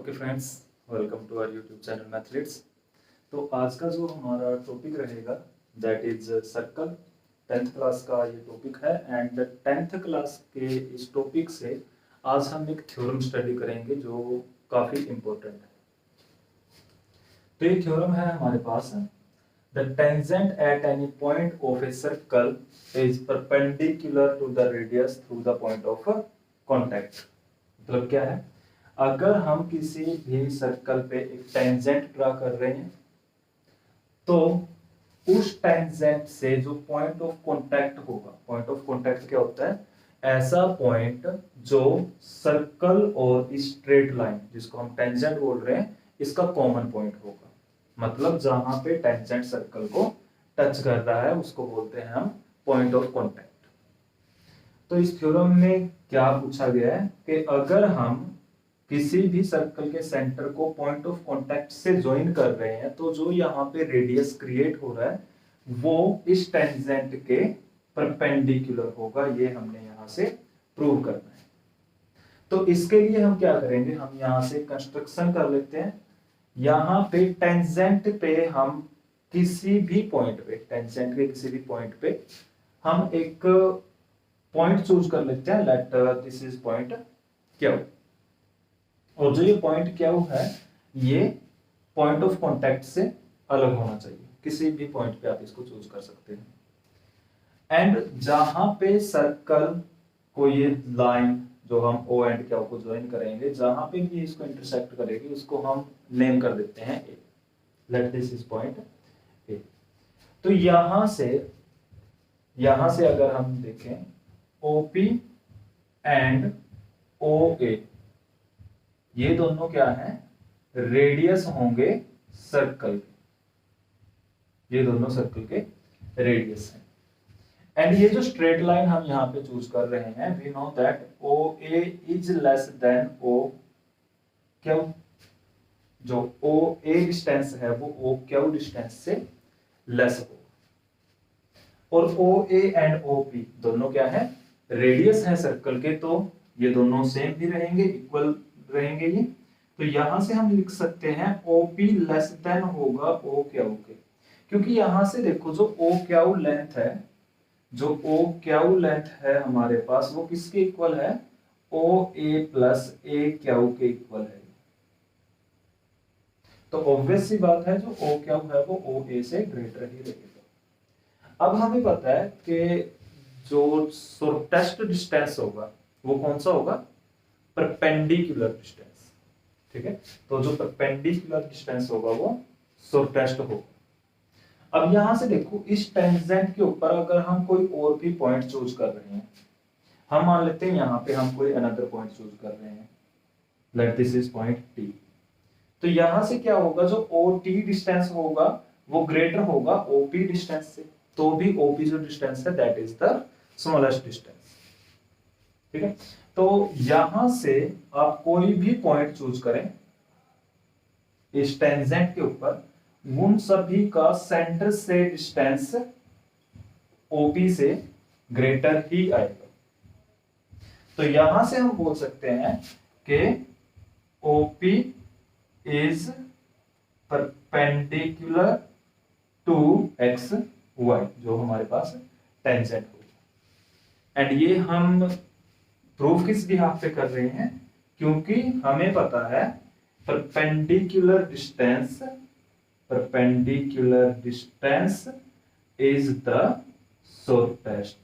Okay friends, welcome to our YouTube channel Mathletes. तो आज का जो हमारा टॉपिक रहेगा that is circle. 10th class का ये टॉपिक है एंड 10th क्लास के इस टॉपिक से आज हम एक थ्योरम स्टडी करेंगे जो काफ़ी इम्पोर्टेंट है। तो ये थ्योरम है हमारे पास, the tangent at any point of a circle is perpendicular to the radius through the point of contact. मतलब क्या है, अगर हम किसी भी सर्कल पे एक टेंजेंट ड्रा कर रहे हैं तो उस टेंजेंट से जो पॉइंट ऑफ कांटेक्ट होगा, पॉइंट ऑफ कांटेक्ट क्या होता है, ऐसा पॉइंट जो सर्कल और स्ट्रेट लाइन जिसको हम टेंजेंट बोल रहे हैं इसका कॉमन पॉइंट होगा। मतलब जहां पे टेंजेंट सर्कल को टच कर रहा है उसको बोलते हैं हम पॉइंट ऑफ कांटेक्ट। तो इस थ्योरम में क्या पूछा गया है कि अगर हम किसी भी सर्कल के सेंटर को पॉइंट ऑफ कांटेक्ट से ज्वाइन कर रहे हैं तो जो यहाँ पे रेडियस क्रिएट हो रहा है वो इस टेंजेंट के परपेंडिकुलर होगा। ये हमने यहाँ से प्रूव करना है। तो इसके लिए हम क्या करेंगे, हम यहाँ से कंस्ट्रक्शन कर लेते हैं। यहाँ पे टेंजेंट पे हम किसी भी पॉइंट पे, टेंजेंट के किसी भी पॉइंट पे हम एक पॉइंट चूज कर लेते हैं। Late this is point Q, और जो ये पॉइंट क्यू है ये पॉइंट ऑफ कांटेक्ट से अलग होना चाहिए। किसी भी पॉइंट पे आप इसको चूज कर सकते हैं। एंड जहां पे सर्कल को ये लाइन जो हम ओ एंड क्यू को ज्वाइन करेंगे, जहां पे भी इसको इंटरसेक्ट करेगी उसको हम नेम कर देते हैं A. Let this is point A. तो यहां से अगर हम देखें ओपी एंड ओ ए, ये दोनों क्या है, रेडियस होंगे सर्कल के। ये दोनों सर्कल के रेडियस हैं। एंड ये जो स्ट्रेट लाइन हम यहां पे चूज कर रहे हैं, we know that O A is less than O Q. जो ओ ए डिस्टेंस है वो ओ क्यू डिस्टेंस से लेस होगा। और ओ ए एंड ओ पी दोनों क्या है, रेडियस है सर्कल के, तो ये दोनों सेम भी रहेंगे, इक्वल रहेंगे ये। तो यहां से हम लिख सकते हैं OP लेस देन होगा ओ क्यू के, क्योंकि यहां से देखो जो ओ क्यू लेंथ है, जो ओ क्यू लेंथ है हमारे पास वो किसके इक्वल है, ओ ए प्लस ए क्यू के इक्वल है। तो ऑब्वियस सी बात है जो ओ क्यू है वो ओ ए से ग्रेटर ही रहेगा। अब हमें पता है कि जो शॉर्टेस्ट डिस्टेंस होगा वो कौन सा होगा, परपेंडिकुलर डिस्टेंस। ठीक है, तो जो परपेंडिकुलर डिस्टेंस होगा वो शॉर्टेस्ट होगा। अब यहां से देखो इस टेंजेंट के ऊपर अगर हम कोई और भी पॉइंट चूज कर रहे हैं, हम मान लेते हैं यहां पे हम कोई अनदर पॉइंट चूज कर रहे हैं, late this is point T. तो यहां से क्या होगा, जो ओ टी डिस्टेंस होगा वो ग्रेटर होगा ओपी डिस्टेंस से। तो भी ओपी जो डिस्टेंस है that is the smallest distance. ठीक है, तो यहां से आप कोई भी पॉइंट चूज करें इस टेंजेंट के ऊपर, उन सभी का सेंटर से डिस्टेंस ओपी से ग्रेटर ही आएगा। तो यहां से हम बोल सकते हैं कि OP is perpendicular to X Y, जो हमारे पास टेंजेंट होगा। एंड ये हम प्रूफ किस बिहाफ पे कर रहे हैं, क्योंकि हमें पता है perpendicular distance is the shortest.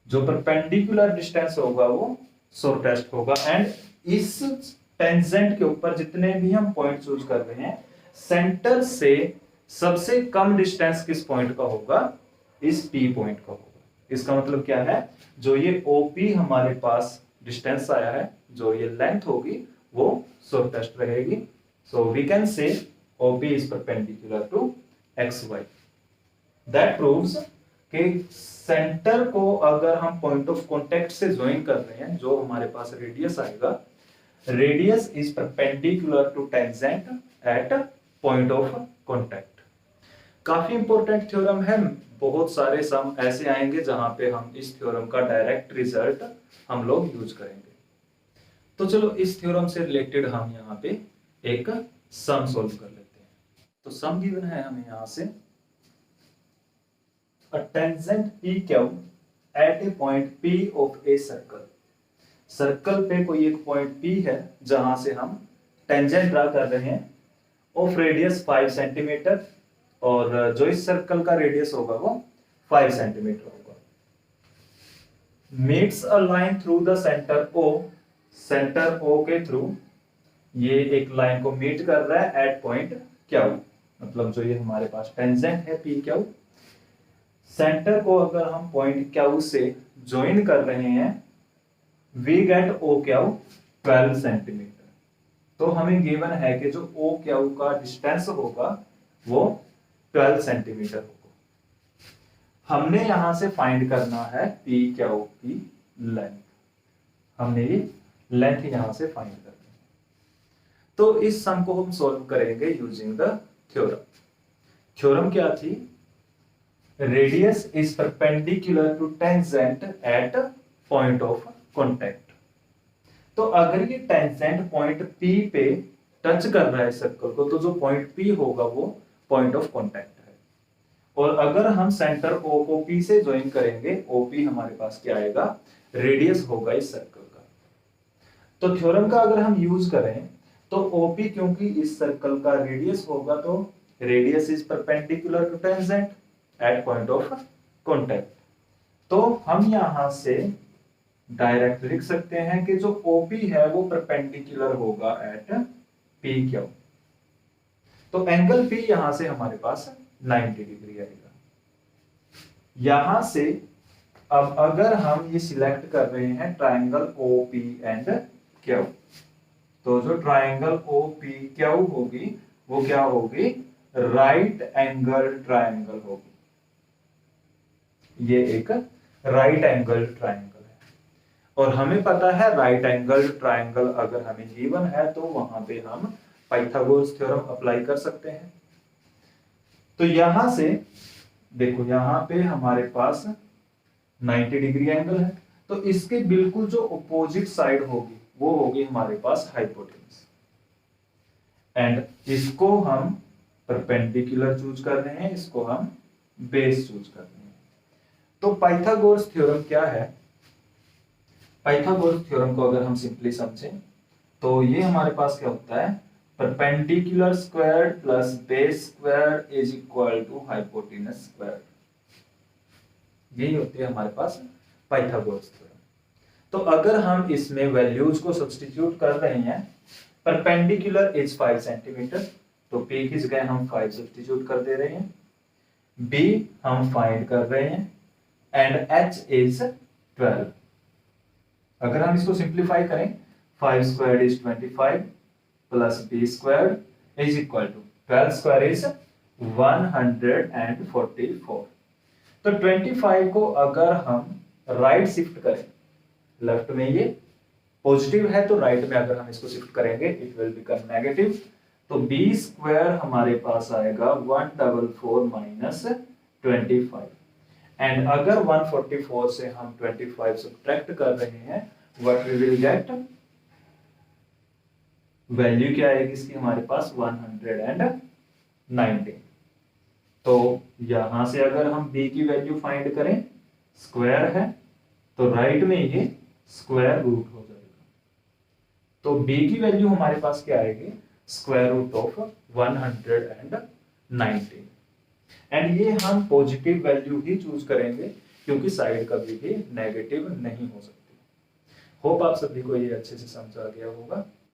जो परपेंडिकुलर डिस्टेंस होगा वो शॉर्टेस्ट होगा। एंड इस टेंजेंट के ऊपर जितने भी हम पॉइंट चूज कर रहे हैं, सेंटर से सबसे कम डिस्टेंस किस पॉइंट का होगा, इस पी पॉइंट का होगा। इसका मतलब क्या है, जो ये OP हमारे पास डिस्टेंस आया है, जो ये लेंथ होगी वो शॉर्टेस्ट रहेगी। So we can say OP is perpendicular to XY। That proves कि सेंटर को अगर हम पॉइंट ऑफ कांटेक्ट से ज्वाइन कर रहे हैं, जो हमारे पास रेडियस आएगा, radius is perpendicular to tangent at point of contact. काफी इंपॉर्टेंट थ्योरम है। बहुत सारे सम ऐसे आएंगे जहां पे हम इस थ्योरम का डायरेक्ट रिजल्ट हम लोग यूज करेंगे। तो चलो इस थ्योरम से रिलेटेड हम यहाँ पे एक सम सॉल्व कर लेते हैं। तो सम गिवन है हमें यहाँ से, a tangent PQ at a point P of a circle। Circle पे कोई एक पॉइंट P है जहां से हम टेंजेंट ड्रा कर रहे हैं ऑफ रेडियस 5 सेंटीमीटर, और जो इस सर्कल का रेडियस होगा वो 5 सेंटीमीटर होगा। Meets a line through the centre O, centre O के थ्रू ये एक लाइन को मीट कर रहा है एट पॉइंट Q, मतलब जो ये हमारे पास टेंजेंट है PQ, सेंटर को अगर हम पॉइंट Q से ज्वाइन कर रहे हैं, वी गेट OQ 12 सेंटीमीटर। तो हमें गिवन है कि जो OQ का डिस्टेंस होगा वो 12 सेंटीमीटर होगा। हमने यहां से फाइंड करना है PQ की लेंथ, हमने ये लेंथ यहां से फाइंड करनी है। तो इस सम को हम सॉल्व करेंगे यूजिंग द थ्योरम। थ्योरम क्या थी? Radius is perpendicular to tangent at point of contact. तो अगर ये टेंजेंट पॉइंट P पे टच कर रहा है सर्कल को, तो जो पॉइंट P होगा वो पॉइंट ऑफ कॉन्टैक्ट है। और अगर हम सेंटर O को P से ज्वाइन करेंगे, OP हमारे पास क्या आएगा? रेडियस होगा इस सर्कल का। तो थ्योरम का अगर हम यूज करें तो OP क्योंकि इस सर्कल का रेडियस होगा, तो radius is perpendicular to tangent at point of contact. तो हम यहां से डायरेक्ट लिख सकते हैं कि जो OP है वो परपेंडिकुलर होगा एट PQ। तो एंगल P यहां से हमारे पास 90 डिग्री आएगा। यहां से अब अगर हम ये सिलेक्ट कर रहे हैं ट्रायंगल OP एंड Q, तो जो ट्रायंगल OPQ होगी वो क्या होगी? राइट एंगल ट्रायंगल होगी। ये एक राइट एंगल ट्रायंगल है, और हमें पता है राइट एंगल ट्रायंगल अगर हमें गिवन है तो वहां पे हम पाइथागोरस थ्योरम अप्लाई कर सकते हैं। तो यहां से देखो, यहां पे हमारे पास 90 डिग्री एंगल है, तो इसके बिल्कुल जो अपोजिट साइड होगी वो होगी हमारे पास हाइपोटेन्यूज, एंड इसको हम परपेंडिकुलर चूज कर रहे हैं, इसको हम बेस चूज कर रहे हैं। तो पाइथागोरस थ्योरम क्या है? पाइथागोरस थ्योरम को अगर हम सिंपली समझें तो ये हमारे पास क्या होता है? Perpendicular square plus base square is equal to hypotenuse square. यही होती है हमारे पास पाइथागोरस थ्योरम। तो अगर हम इसमें वैल्यूज को सब्स्टिट्यूट कर रहे हैं, परपेंडिकुलर इज 5 सेंटीमीटर, तो P की जगह हम 5 सब्स्टिट्यूट कर दे रहे हैं, B हम फाइंड कर रहे हैं, एंड H इज 12। अगर हम इसको सिंप्लीफाई करें, 5 square is 25 plus B square is equal to 12 square is 144। तो 25 को अगर हम राइट शिफ्ट करें, लेफ्ट में ये पॉजिटिव है तो राइट में अगर हम इसको शिफ्ट करेंगे इट विल बिकम नेगेटिव। तो B स्क्वायर हमारे पास आएगा 144 माइनस 25, एंड अगर 144 से हम 25 सब्ट्रैक्ट कर रहे हैं, what we will get? Value क्या आएगी इसकी हमारे पास? 190। तो यहां से अगर हम B की वैल्यू फाइंड करें, स्क्वायर है तो राइट में ये स्क्वायर रूट हो जाएगा। तो B की वैल्यू हमारे पास क्या आएगी? Square root of 190। एंड ये हम पॉजिटिव वैल्यू ही चूज करेंगे क्योंकि साइड कभी भी नेगेटिव नहीं हो सकती। होप आप सभी को ये अच्छे से समझा गया होगा।